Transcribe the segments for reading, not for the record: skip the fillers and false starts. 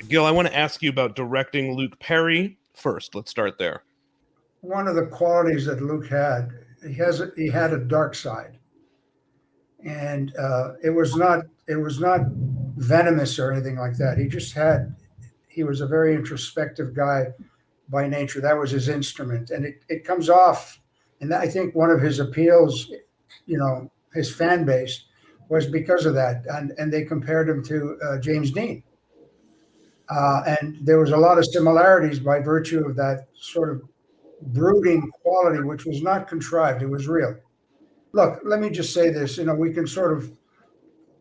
Gil, I want to ask you about directing Luke Perry first. Let's start there. One of the qualities that Luke had, he had a dark side, and it was not venomous or anything like that. He was a very introspective guy by nature. That was his instrument, and it comes off. And I think one of his appeals, his fan base, was because of that. And they compared him to James Dean. And there was a lot of similarities by virtue of that sort of brooding quality, which was not contrived, it was real. Look, let me just say this, we can sort of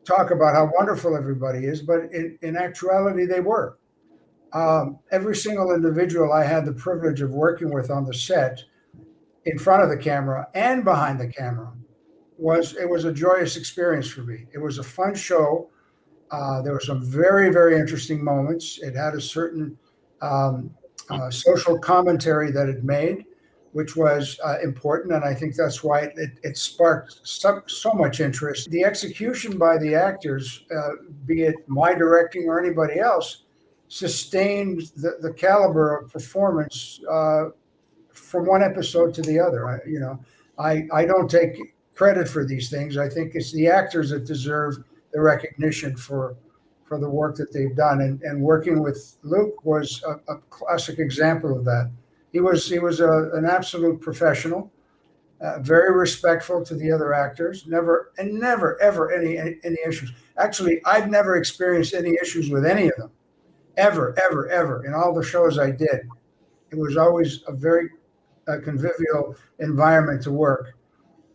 talk about how wonderful everybody is, but in actuality, they were. Every single individual I had the privilege of working with on the set, in front of the camera and behind the camera, was a joyous experience for me. It was a fun show. There were some very, very interesting moments. It had a certain um, social commentary that it made, which was important. And I think that's why it sparked so much interest. The execution by the actors, be it my directing or anybody else, sustained the caliber of performance from one episode to the other. I don't take credit for these things. I think it's the actors that deserve the recognition for the work that they've done. And working with Luke was a classic example of that. He was an absolute professional, very respectful to the other actors. Never ever any issues. Actually, I've never experienced any issues with any of them, ever in all the shows I did. It was always a very convivial environment to work.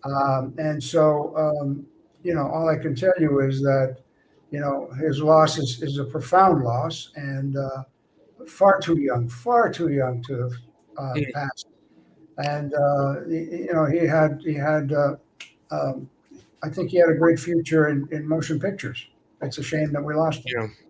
All I can tell you is that, his loss is a profound loss, and far too young to have Mm. passed. And he had I think he had a great future in motion pictures. It's a shame that we lost him. Yeah.